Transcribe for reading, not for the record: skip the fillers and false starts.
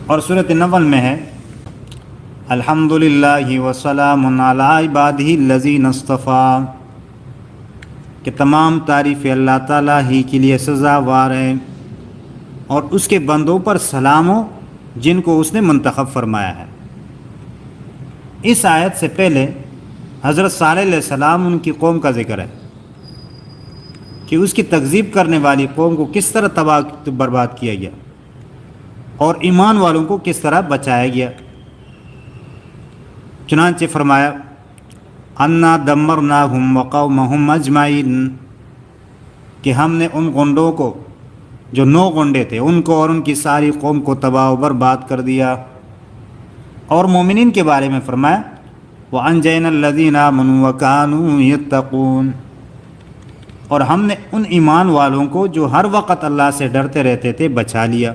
اور سورۃ نمل میں ہے الحمدللہ وسلام علی عبادہ الذین اصطفیٰ، کہ تمام تعریف اللہ تعالیٰ ہی کے لیے سزاوار ہے اور اس کے بندوں پر سلام ہو جن کو اس نے منتخب فرمایا ہے۔ اس آیت سے پہلے حضرت صالح علیہ السلام ان کی قوم کا ذکر ہے کہ اس کی تکذیب کرنے والی قوم کو کس طرح تباہ برباد کیا گیا اور ایمان والوں کو کس طرح بچایا گیا۔ چنانچہ فرمایا انا دمرناہم وقومہم اجمعین، کہ ہم نے ان گنڈوں کو جو 9 گنڈے تھے ان کو اور ان کی ساری قوم کو تباہ و برباد کر دیا۔ اور مومنین کے بارے میں فرمایا وَأَنْجَيْنَا الَّذِينَ آمَنُوا وَكَانُوا يَتَّقُونَ، اور ہم نے ان ایمان والوں کو جو ہر وقت اللہ سے ڈرتے رہتے تھے بچا لیا۔